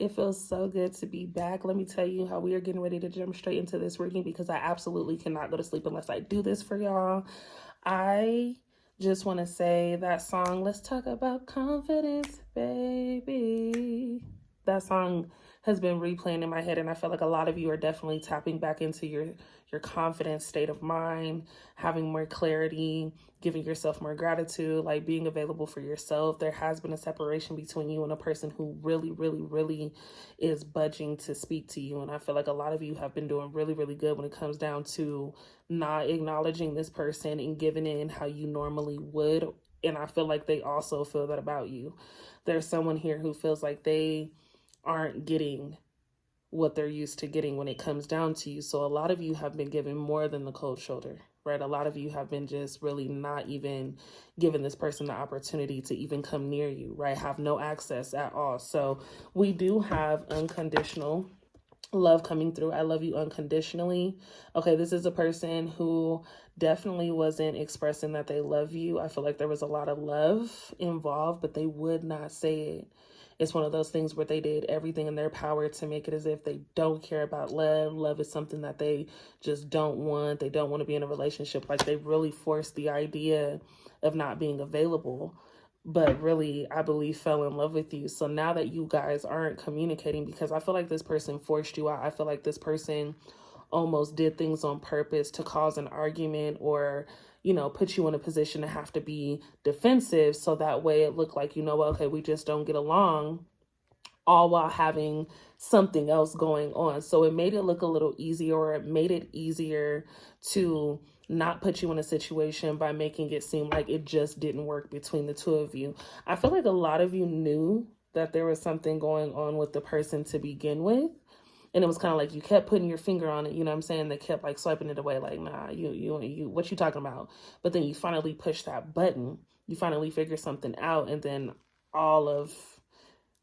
It feels so good to be back. Let me tell you how we are getting ready to jump straight into this reading because I absolutely cannot go to sleep unless I do this for y'all. I just want to say that song, Let's Talk About Confidence, baby. That song has been replaying in my head, and I feel like a lot of you are definitely tapping back into your confident state of mind, having more clarity, giving yourself more gratitude, like being available for yourself. There has been a separation between you and a person who really is budging to speak to you, and I feel like a lot of you have been doing really good when it comes down to not acknowledging this person and giving in how you normally would. And I feel like they also feel that about you. There's someone here who feels like they aren't getting what they're used to getting when it comes down to you. So a lot of you have been given more than the cold shoulder, right? A lot of you have been just really not even giving this person the opportunity to even come near you, right? Have no access at all. So we do have unconditional love coming through. I love you unconditionally. Okay, this is a person who definitely wasn't expressing that they love you. I feel like there was a lot of love involved, but they would not say it. It's one of those things where they did everything in their power to make it as if they don't care about love. Love is something that they just don't want. They don't want to be in a relationship. Like they really forced the idea of not being available, but really, I believe, fell in love with you. So now that you guys aren't communicating, because I feel like this person forced you out. I feel like this person almost did things on purpose to cause an argument or, you know, put you in a position to have to be defensive. So that way it looked like, you know, okay, we just don't get along, all while having something else going on. So it made it look a little easier, or it made it easier to not put you in a situation by making it seem like it just didn't work between the two of you. I feel like a lot of you knew that there was something going on with the person to begin with. And it was kind of like you kept putting your finger on it, you know what I'm saying? They kept like swiping it away, like, nah, you, what you talking about? But then you finally push that button. You finally figure something out, and then all of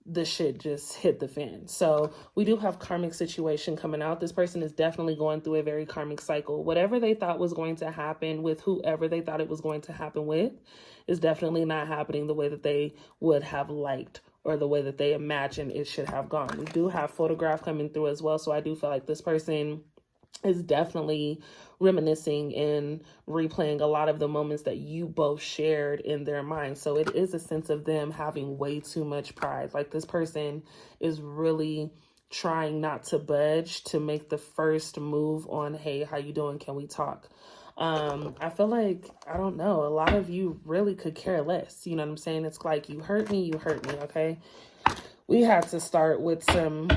the shit just hit the fan. So we do have karmic situation coming out. This person is definitely going through a very karmic cycle. Whatever they thought was going to happen with whoever they thought it was going to happen with is definitely not happening the way that they would have liked or the way that they imagined it should have gone. We do have photograph coming through as well. So I do feel like this person is definitely reminiscing and replaying a lot of the moments that you both shared in their mind. So it is a sense of them having way too much pride. Like this person is really trying not to budge to make the first move on, hey, how you doing? Can we talk? I feel like, I don't know, a lot of you really could care less. You know what I'm saying? It's like, you hurt me, okay? We have to start with some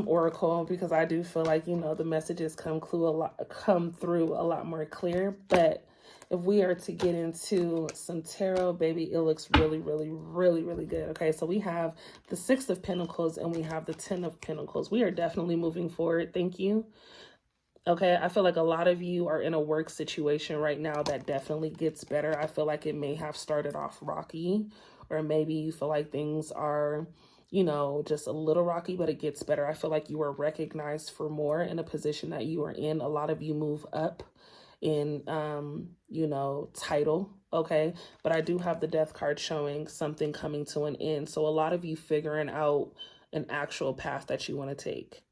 oracle, because I do feel like, you know, the messages come through a lot more clear. But if we are to get into some tarot, baby, it looks really good. Okay, so we have the 6 of Pentacles and we have the 10 of Pentacles. We are definitely moving forward. Thank you. Okay, I feel like a lot of you are in a work situation right now that definitely gets better. I feel like it may have started off rocky, or maybe you feel like things are, you know, just a little rocky, but it gets better. I feel like you are recognized for more in a position that you are in. A lot of you move up in, you know, title. Okay, but I do have the Death card showing something coming to an end. So a lot of you figuring out an actual path that you want to take.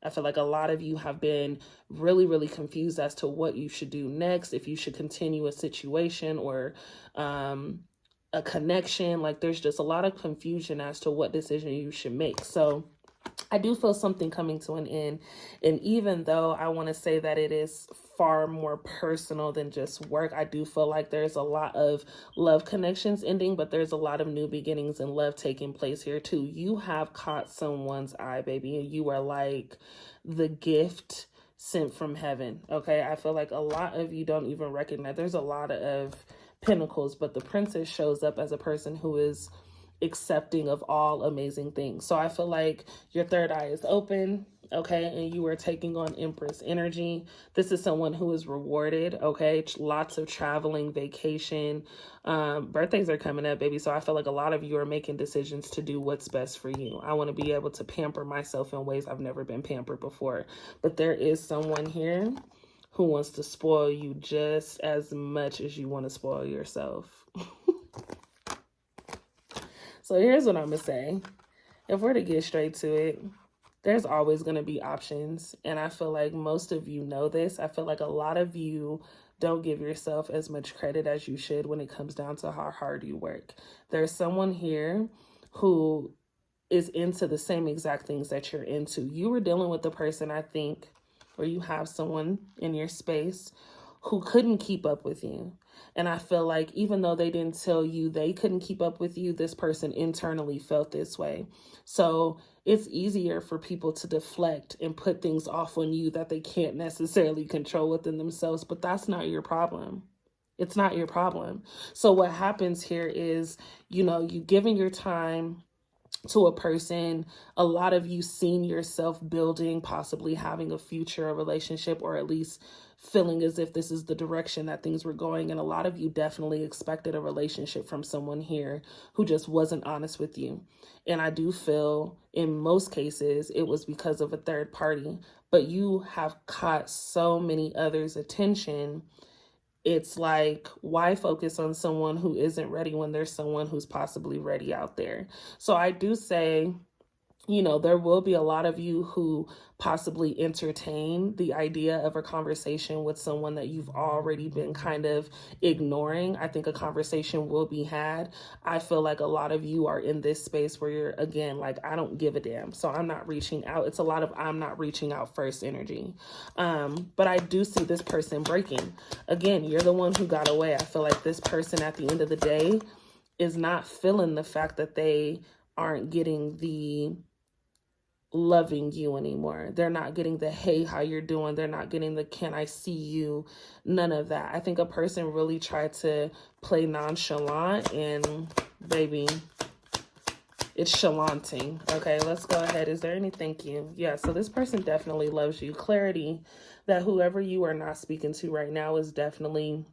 I feel like a lot of you have been really confused as to what you should do next, if you should continue a situation or a connection. Like there's just a lot of confusion as to what decision you should make. So I do feel something coming to an end. And even though I want to say that it is far more personal than just work, I do feel like there's a lot of love connections ending, but there's a lot of new beginnings and love taking place here too. You have caught someone's eye, baby, and you are like the gift sent from heaven. Okay, I feel like a lot of you don't even recognize. There's a lot of pentacles, but the princess shows up as a person who is accepting of all amazing things. So I feel like your third eye is open, okay, and you are taking on Empress energy. This is someone who is rewarded, okay, lots of traveling, vacation, birthdays are coming up, baby. So I feel like a lot of you are making decisions to do what's best for you. I want to be able to pamper myself in ways I've never been pampered before, but there is someone here who wants to spoil you just as much as you want to spoil yourself. So here's what I'm going to say. if we're to get straight to it, there's always going to be options. And I feel like most of you know this. I feel like a lot of you don't give yourself as much credit as you should when it comes down to how hard you work. There's someone here who is into the same exact things that you're into. You were dealing with the person, I think, or you have someone in your space who couldn't keep up with you. And I feel like even though they didn't tell you they couldn't keep up with you, this person internally felt this way. So it's easier for people to deflect and put things off on you that they can't necessarily control within themselves, but that's not your problem. It's not your problem. So what happens here is, you giving your time to a person, a lot of you seen yourself building, possibly having a future, a relationship, or at least feeling as if this is the direction that things were going. And a lot of you definitely expected a relationship from someone here who just wasn't honest with you. And I do feel in most cases it was because of a third party, but you have caught so many others' attention. It's like, why focus on someone who isn't ready when there's someone who's possibly ready out there? So I do say, there will be a lot of you who possibly entertain the idea of a conversation with someone that you've already been kind of ignoring. I think a conversation will be had. I feel like a lot of you are in this space where you're, again, like, I don't give a damn, so I'm not reaching out. It's a lot of I'm not reaching out first energy. But I do see this person breaking. Again, you're the one who got away. I feel like this person at the end of the day is not feeling the fact that they aren't getting the loving you anymore. They're not getting the, hey, how you're doing. They're not getting the, can I see you? None of that. I think a person really tried to play nonchalant, and baby, it's chalanting. Okay, let's go ahead. Is there any thank you? Yeah, so this person definitely loves you. Clarity that whoever you are not speaking to right now is definitely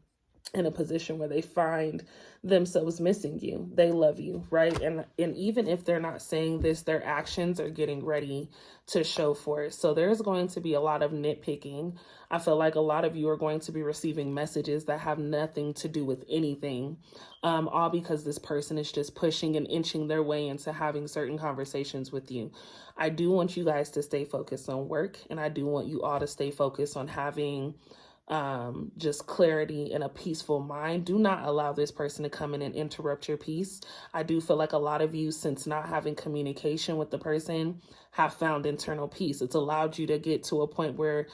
in a position where they find themselves missing you. They love you, right? And even if they're not saying this, their actions are getting ready to show for it. So there's going to be a lot of nitpicking. I feel like a lot of you are going to be receiving messages that have nothing to do with anything, all because this person is just pushing and inching their way into having certain conversations with you. I do want you guys to stay focused on work, and I do want you all to stay focused on having just clarity and a peaceful mind. Do not allow this person to come in and interrupt your peace. I do feel like a lot of you, since not having communication with the person, have found internal peace. It's allowed you to get to a point where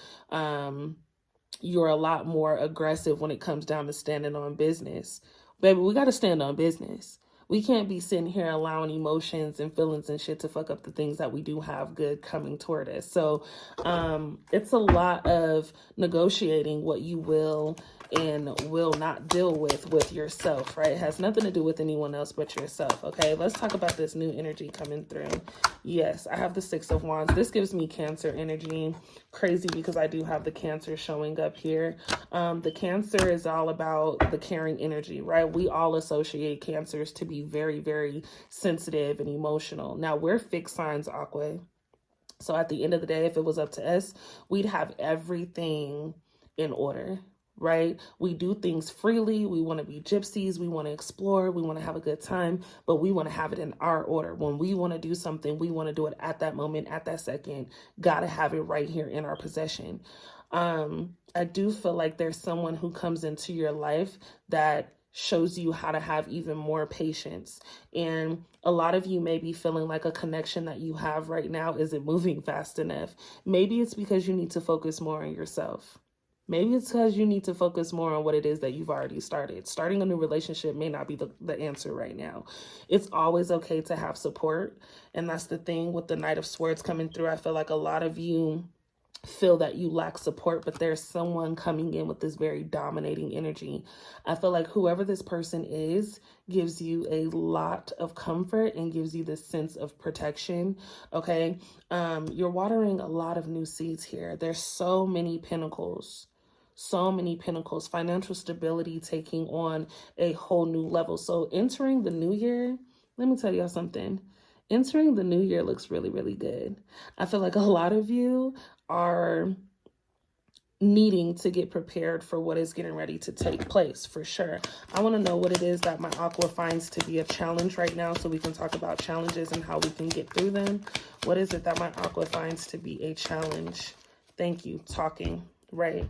you're a lot more aggressive when it comes down to standing on business. Baby, we got to stand on business. We can't be sitting here allowing emotions and feelings and shit to fuck up the things that we do have good coming toward us. So it's a lot of negotiating what you will and will not deal with yourself, right? It has nothing to do with anyone else but yourself, okay? Let's talk about this new energy coming through. Yes, I have the Six of Wands. This gives me Cancer energy. Crazy because I do have the Cancer showing up here. The Cancer is all about the caring energy, right? We all associate Cancers to be very, very sensitive and emotional. Now, we're fixed signs, Aqua. So at the end of the day, if it was up to us, we'd have everything in order, right? We do things freely. We want to be gypsies. We want to explore. We want to have a good time, but we want to have it in our order. When we want to do something, we want to do it at that moment, at that second. Got to have it right here in our possession. I do feel like there's someone who comes into your life that shows you how to have even more patience. And a lot of you may be feeling like a connection that you have right now isn't moving fast enough. Maybe it's because you need to focus more on yourself. Maybe it's because you need to focus more on what it is that you've already started. Starting a new relationship may not be the answer right now. It's always okay to have support. And that's the thing with the Knight of Swords coming through. I feel like a lot of you feel that you lack support, but there's someone coming in with this very dominating energy. I feel like whoever this person is gives you a lot of comfort and gives you this sense of protection. Okay. You're watering a lot of new seeds here. There's so many pentacles. So many pentacles, financial stability taking on a whole new level. So entering the new year, let me tell y'all something. Entering the new year looks really, really good. I feel like a lot of you are needing to get prepared for what is getting ready to take place, for sure. I want to know what it is that my Aqua finds to be a challenge right now, so we can talk about challenges and how we can get through them. What is it that my Aqua finds to be a challenge? Thank you. Talking, right?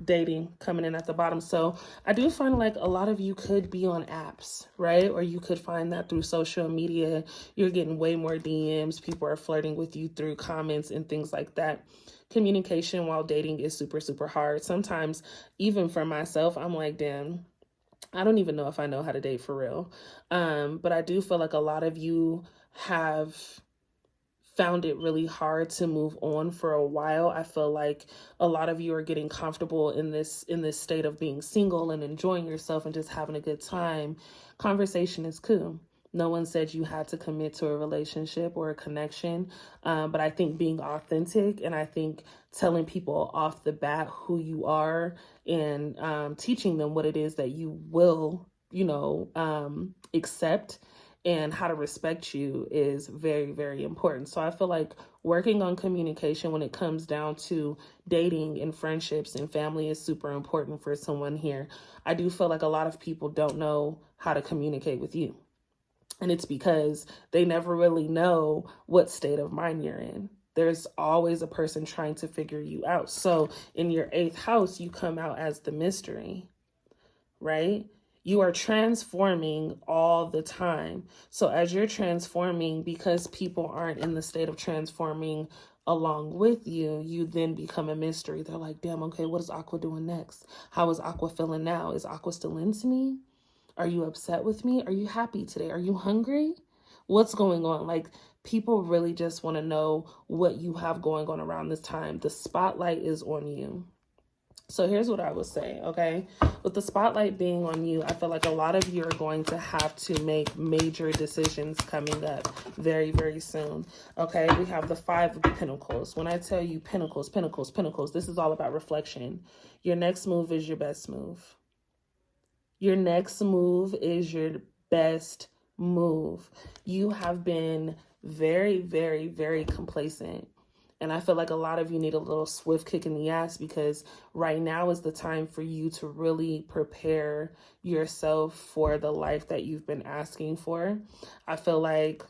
Dating coming in at the bottom. So I do find like a lot of you could be on apps, right? Or you could find that through social media, you're getting way more DMs. People are flirting with you through comments and things like that. Communication while dating is super, super hard. Sometimes even for myself, I'm like, damn, I don't even know if I know how to date for real. But I do feel like a lot of you have found it really hard to move on for a while. I feel like a lot of you are getting comfortable in this state of being single and enjoying yourself and just having a good time. Conversation is cool. No one said you had to commit to a relationship or a connection, but I think being authentic, and I think telling people off the bat who you are, and teaching them what it is that you will, accept, and how to respect you is very, very important. So I feel like working on communication when it comes down to dating and friendships and family is super important for someone here. I do feel like a lot of people don't know how to communicate with you. And it's because they never really know what state of mind you're in. There's always a person trying to figure you out. So in your 8th house, you come out as the mystery, right? You are transforming all the time. So as you're transforming, because people aren't in the state of transforming along with you, you then become a mystery. They're like, damn, okay, what is Aqua doing next? How is Aqua feeling now? Is Aqua still into me? Are you upset with me? Are you happy today? Are you hungry? What's going on? Like, people really just want to know what you have going on around this time. The spotlight is on you. So here's what I would say, okay? With the spotlight being on you, I feel like a lot of you are going to have to make major decisions coming up very, very soon, okay? We have the 5 of Pentacles. When I tell you Pentacles, Pentacles, Pentacles, this is all about reflection. Your next move is your best move. Your next move is your best move. You have been very, very, very complacent. And I feel like a lot of you need a little swift kick in the ass, because right now is the time for you to really prepare yourself for the life that you've been asking for. I feel like,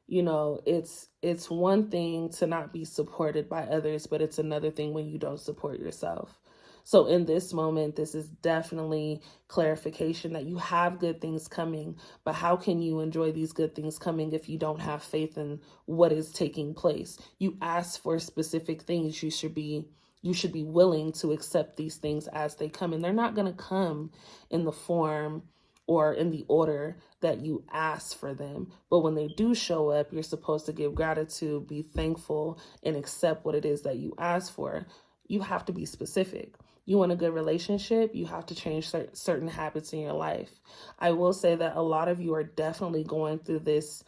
it's one thing to not be supported by others, but it's another thing when you don't support yourself. So in this moment, this is definitely clarification that you have good things coming, but how can you enjoy these good things coming if you don't have faith in what is taking place? You ask for specific things. You should be willing to accept these things as they come, and they're not going to come in the form or in the order that you ask for them. But when they do show up, you're supposed to give gratitude, be thankful, and accept what it is that you ask for. You have to be specific. You want a good relationship, you have to change certain habits in your life. I will say that a lot of you are definitely going through this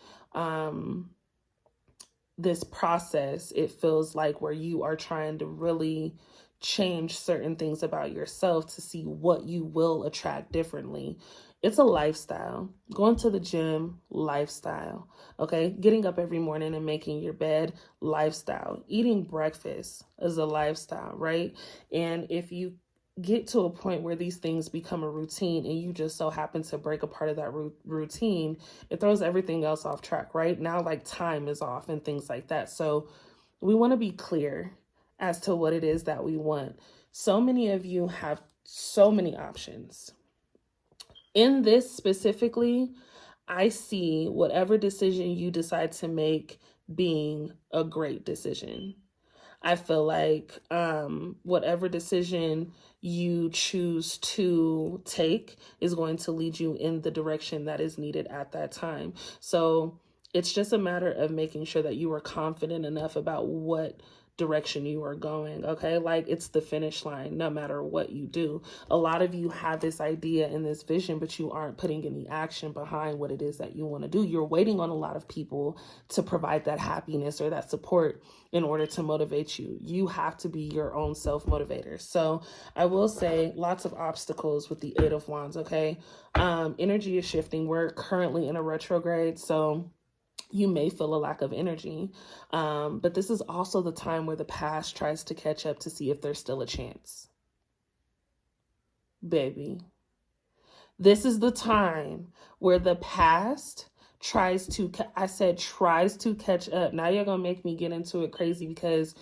this process, it feels like, where you are trying to really change certain things about yourself to see what you will attract differently. It's a lifestyle. Going to the gym, lifestyle. Okay. Getting up every morning and making your bed, lifestyle. Eating breakfast is a lifestyle, right? And if you get to a point where these things become a routine and you just so happen to break a part of that routine, it throws everything else off track, right? Now, like, time is off and things like that. So we want to be clear as to what it is that we want. So many of you have so many options. In this specifically, I see whatever decision you decide to make being a great decision. I feel like whatever decision you choose to take is going to lead you in the direction that is needed at that time. So it's just a matter of making sure that you are confident enough about what direction you are going, okay? Like, it's the finish line no matter what you do. A lot of you have this idea and this vision, but you aren't putting any action behind what it is that you want to do. You're waiting on a lot of people to provide that happiness or that support in order to motivate you. You have to be your own self-motivator. So I will say lots of obstacles with the 8 of Wands, okay? Energy is shifting. We're currently in a retrograde, so you may feel a lack of energy. But this is also the time where the past tries to catch up to see if there's still a chance. Baby, this is the time where the past tries to catch up. Now you're going to make me get into it crazy because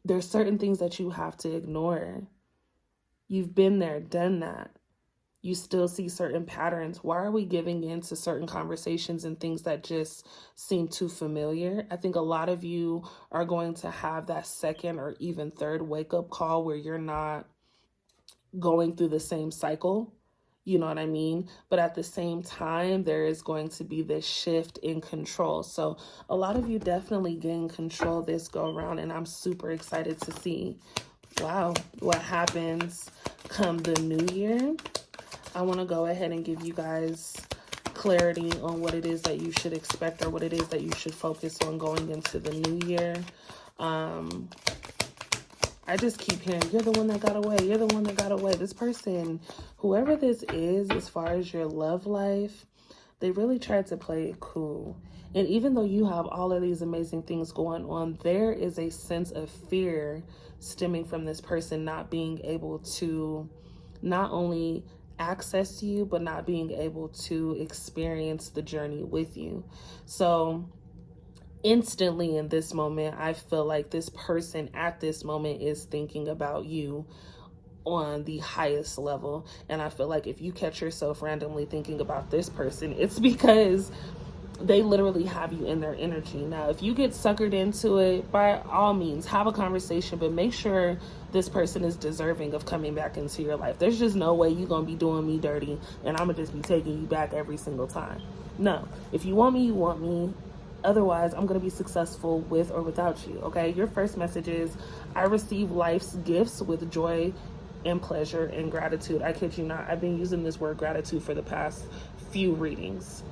there's certain things that you have to ignore. You've been there, done that. You still see certain patterns. Why are we giving in to certain conversations and things that just seem too familiar? I think a lot of you are going to have that second or even third wake-up call where you're not going through the same cycle. You know what I mean? But at the same time, there is going to be this shift in control. So a lot of you definitely gain control this go around, and I'm super excited to see, wow, what happens come the new year. I want to go ahead and give you guys clarity on what it is that you should expect or what it is that you should focus on going into the new year. I just keep hearing, you're the one that got away. You're the one that got away. This person, whoever this is, as far as your love life, they really tried to play it cool. And even though you have all of these amazing things going on, there is a sense of fear stemming from this person not being able to not only access you, but not being able to experience the journey with you. So instantly in this moment, I feel like this person at this moment is thinking about you on the highest level. And I feel like if you catch yourself randomly thinking about this person, it's because they literally have you in their energy. Now, if you get suckered into it, by all means, have a conversation, but make sure this person is deserving of coming back into your life. There's just no way you're going to be doing me dirty and I'm going to just be taking you back every single time. No, if you want me, you want me. Otherwise, I'm going to be successful with or without you, okay? Your first message is, I receive life's gifts with joy and pleasure and gratitude. I kid you not. I've been using this word gratitude for the past few readings.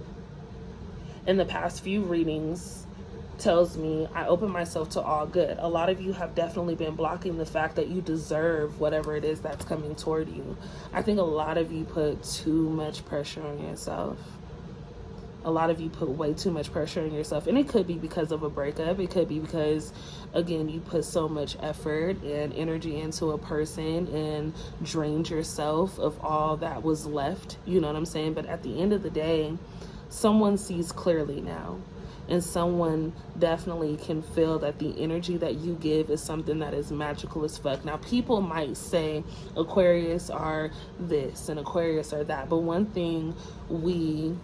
In the past few readings tells me I open myself to all good. A lot of you have definitely been blocking the fact that you deserve whatever it is that's coming toward you. I think a lot of you put too much pressure on yourself. A lot of you put way too much pressure on yourself. And it could be because of a breakup. It could be because, again, you put so much effort and energy into a person and drained yourself of all that was left. You know what I'm saying? But at the end of the day, someone sees clearly now, and someone definitely can feel that the energy that you give is something that is magical as fuck. Now, people might say Aquarius are this and Aquarius are that, but one thing we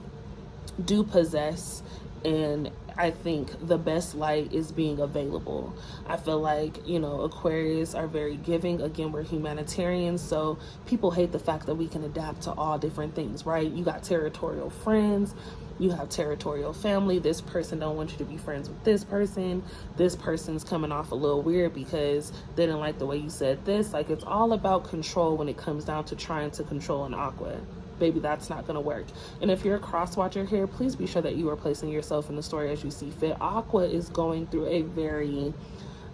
do possess, and I think the best light is being available. I feel like, Aquarius are very giving. Again, we're humanitarians, so people hate the fact that we can adapt to all different things, right? You got territorial friends, you have territorial family. This person don't want you to be friends with this person. This person's coming off a little weird because they didn't like the way you said this. Like, it's all about control when it comes down to trying to control an aqua. Baby, that's not going to work. And if you're a cross watcher here, please be sure that you are placing yourself in the story as you see fit. Aqua is going through a very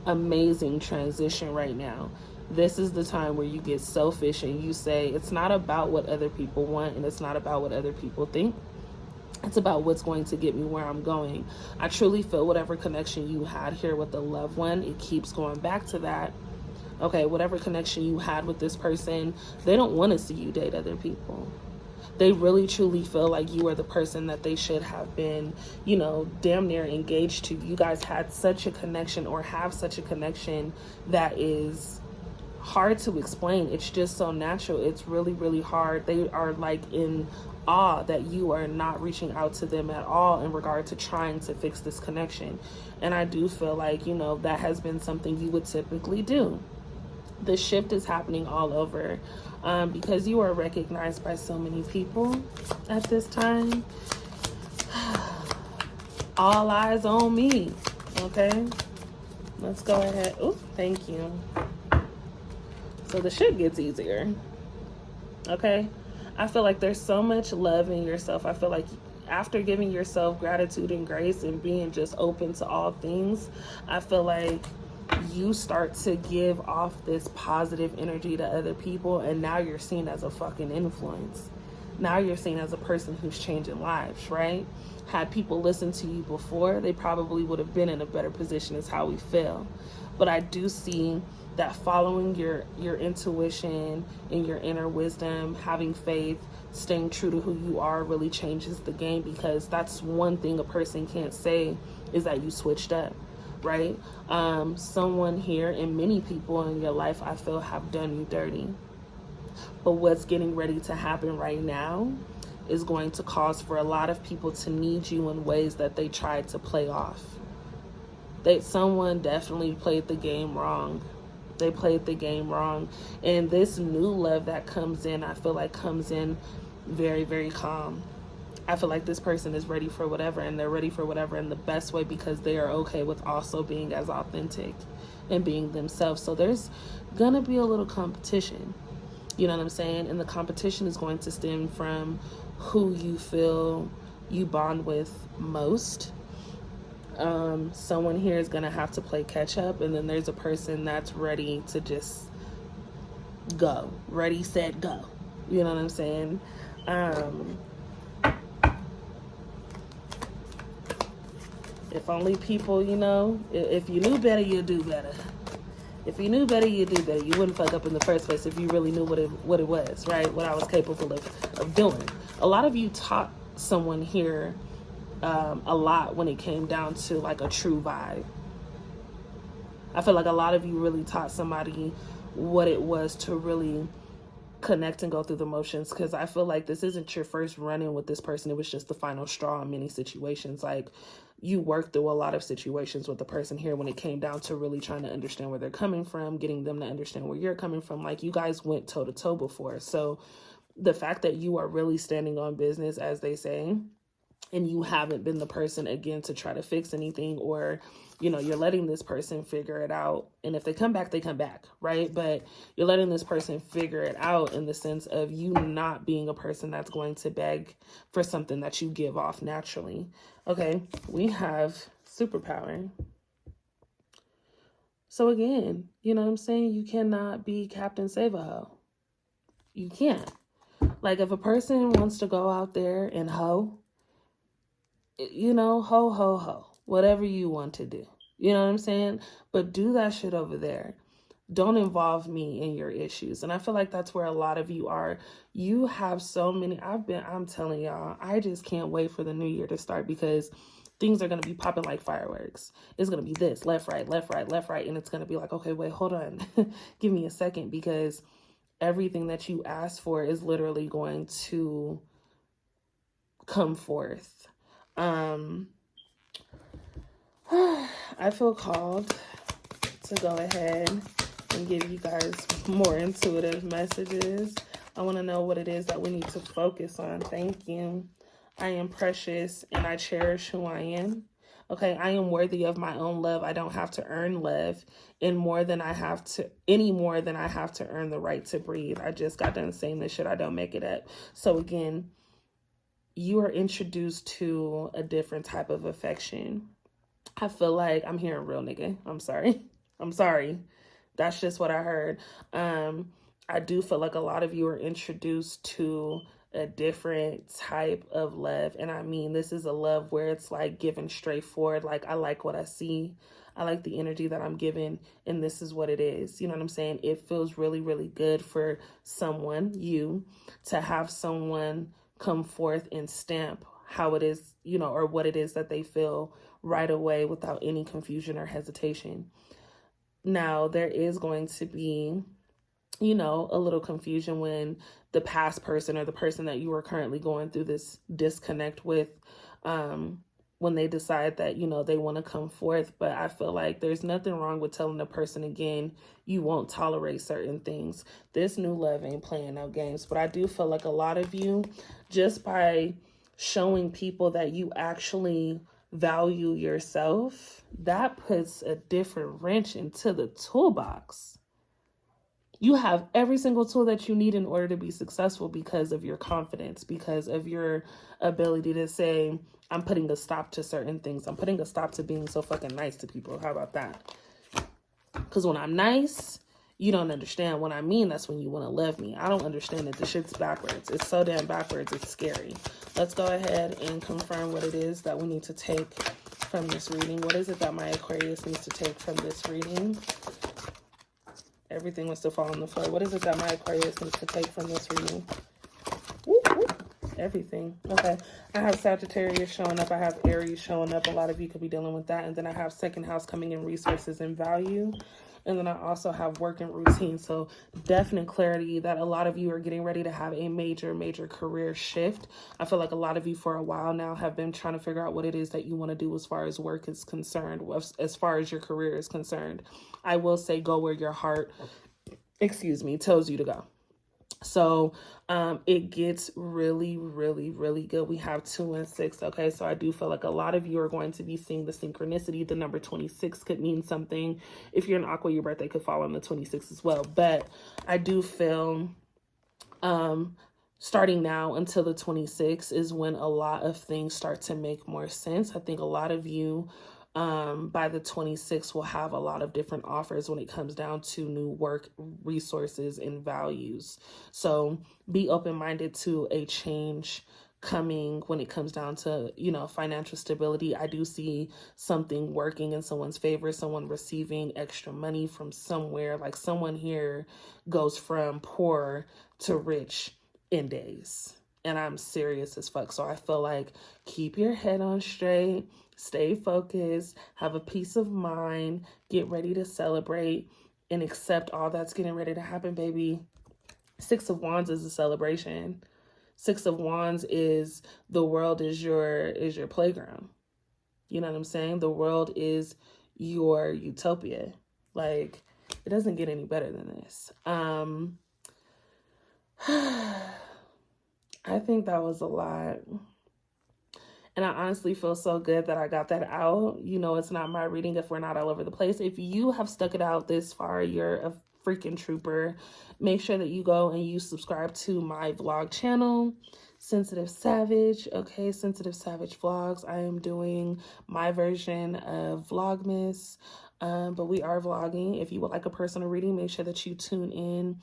amazing transition right now. This is the time where you get selfish and you say, it's not about what other people want and it's not about what other people think. It's about what's going to get me where I'm going. I truly feel whatever connection you had here with a loved one, it keeps going back to that. Okay, whatever connection you had with this person, they don't want to see you date other people. They really truly feel like you are the person that they should have been, damn near engaged to. You guys had such a connection or have such a connection that is hard to explain. It's just so natural. It's really, really hard. They are like in awe that you are not reaching out to them at all in regard to trying to fix this connection. And I do feel like, that has been something you would typically do. The shift is happening all over because you are recognized by so many people at this time. All eyes on me. Okay, let's go ahead. Oh, thank you. So the shit gets easier. Okay, I feel like there's so much love in yourself. I feel like after giving yourself gratitude and grace and being just open to all things, I feel like you start to give off this positive energy to other people, and now you're seen as a fucking influence. Now you're seen as a person who's changing lives, right? Had people listened to you before, they probably would have been in a better position, is how we feel. But I do see that following your intuition and your inner wisdom, having faith, staying true to who you are really changes the game, because that's one thing a person can't say is that you switched up, right? Someone here and many people in your life, I feel, have done you dirty. But what's getting ready to happen right now is going to cause for a lot of people to need you in ways that they tried to play off. Someone definitely played the game wrong. They played the game wrong. And this new love that comes in, I feel like comes in very, very calm. I feel like this person is ready for whatever, and they're ready for whatever in the best way, because they are okay with also being as authentic and being themselves. So there's gonna be a little competition. You know what I'm saying? And the competition is going to stem from who you feel you bond with most. Someone here is going to have to play catch up, and then there's a person that's ready to just go. Ready, set, go. You know what I'm saying? If only people, if you knew better, you'd do better. If you knew better, you'd do better. You wouldn't fuck up in the first place if you really knew what it was, right? What I was capable of doing. A lot of you taught someone here a lot when it came down to like a true vibe. I feel like a lot of you really taught somebody what it was to really connect and go through the motions, because I feel like this isn't your first run-in with this person. It was just the final straw in many situations. Like, you worked through a lot of situations with the person here when it came down to really trying to understand where they're coming from, getting them to understand where you're coming from. Like, you guys went toe to toe before. So the fact that you are really standing on business, as they say, and you haven't been the person again to try to fix anything, or you're letting this person figure it out, and if they come back, they come back, right? But you're letting this person figure it out in the sense of you not being a person that's going to beg for something that you give off naturally. Okay, we have superpower. So again, you know what I'm saying? You cannot be Captain Save-A-Ho. You can't. Like, if a person wants to go out there and ho, ho, ho, ho, whatever you want to do, you know what I'm saying? But do that shit over there. Don't involve me in your issues. And I feel like that's where a lot of you are. You have so many, I'm telling y'all, I just can't wait for the new year to start, because things are going to be popping like fireworks. It's going to be this, left, right, left, right, left, right. And it's going to be like, okay, wait, hold on. Give me a second, because everything that you asked for is literally going to come forth. I feel called to go ahead and give you guys more intuitive messages. I want to know what it is that we need to focus on. Thank you. I am precious and I cherish who I am. Okay, I am worthy of my own love. I don't have to earn love any more than I have to earn the right to breathe. I just got done saying this shit. I don't make it up. So again, you are introduced to a different type of affection. I feel like I'm hearing real nigga. I'm sorry. That's just what I heard. I do feel like a lot of you are introduced to a different type of love. And I mean, this is a love where it's like given straightforward. Like, I like what I see. I like the energy that I'm given, and this is what it is. You know what I'm saying? It feels really, really good for someone, you, to have someone come forth and stamp how it is, or what it is that they feel right away without any confusion or hesitation. Now, there is going to be, a little confusion when the past person or the person that you are currently going through this disconnect with, when they decide that, they want to come forth. But I feel like there's nothing wrong with telling a person, again, you won't tolerate certain things. This new love ain't playing no games. But I do feel like a lot of you, just by showing people that you actually value yourself, that puts a different wrench into the toolbox. You have every single tool that you need in order to be successful, because of your confidence, because of your ability to say, I'm putting a stop to certain things. I'm putting a stop to being so fucking nice to people. How about that? Because when I'm nice, you don't understand. When I mean that's when you want to love me. I don't understand that the shit's backwards. It's so damn backwards. It's scary. Let's go ahead and confirm what it is that we need to take from this reading. What is it that my Aquarius needs to take from this reading? Everything wants to fall on the floor. What is it that my Aquarius needs to take from this reading? Whoop, whoop. Everything. Okay. I have Sagittarius showing up. I have Aries showing up. A lot of you could be dealing with that. And then I have second house coming in, resources and value. And then I also have work and routine. So definite clarity that a lot of you are getting ready to have a major, major career shift. I feel like a lot of you for a while now have been trying to figure out what it is that you want to do as far as work is concerned, as far as your career is concerned. I will say go where your heart, tells you to go. So it gets really, really, really good. We have 2 and 6. Okay, so I do feel like a lot of you are going to be seeing the synchronicity. The number 26 could mean something. If you're an Aqua, your birthday could fall on the 26th as well. But I do feel starting now until the 26th is when a lot of things start to make more sense. I think a lot of you by the 26th will have a lot of different offers when it comes down to new work, resources, and values. So be open-minded to a change coming when it comes down to, you know, financial stability. I do see something working in someone's favor, someone receiving extra money from somewhere. Like someone here goes from poor to rich in days. And I'm serious as fuck. So I feel like keep your head on straight, stay focused, have a peace of mind, get ready to celebrate and accept all that's getting ready to happen, baby. 6 of Wands is a celebration. 6 of Wands is the world is your playground. You know what I'm saying? The world is your utopia. Like, it doesn't get any better than this. I think that was a lot. And I honestly feel so good that I got that out. You know, it's not my reading if we're not all over the place. If you have stuck it out this far, you're a freaking trooper. Make sure that you go and you subscribe to my vlog channel, Sensitive Savage. Okay, Sensitive Savage Vlogs. I am doing my version of Vlogmas. But we are vlogging. If you would like a personal reading, make sure that you tune in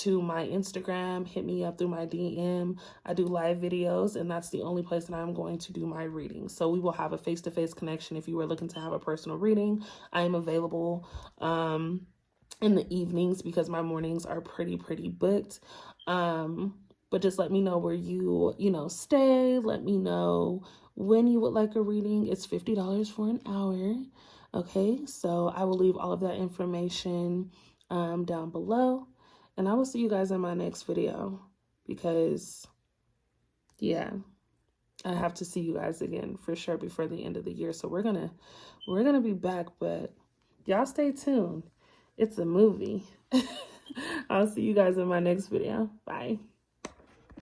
to my Instagram. Hit me up through my DM. I do live videos, and that's the only place that I'm going to do my reading. So we will have a face-to-face connection if you are looking to have a personal reading. I am available in the evenings because my mornings are pretty booked. But just let me know where you stay. Let me know when you would like a reading. It's $50 for an hour. Okay, so I will leave all of that information down below. And I will see you guys in my next video because, yeah, I have to see you guys again for sure before the end of the year. So we're gonna be back, but y'all stay tuned. It's a movie. I'll see you guys in my next video. Bye.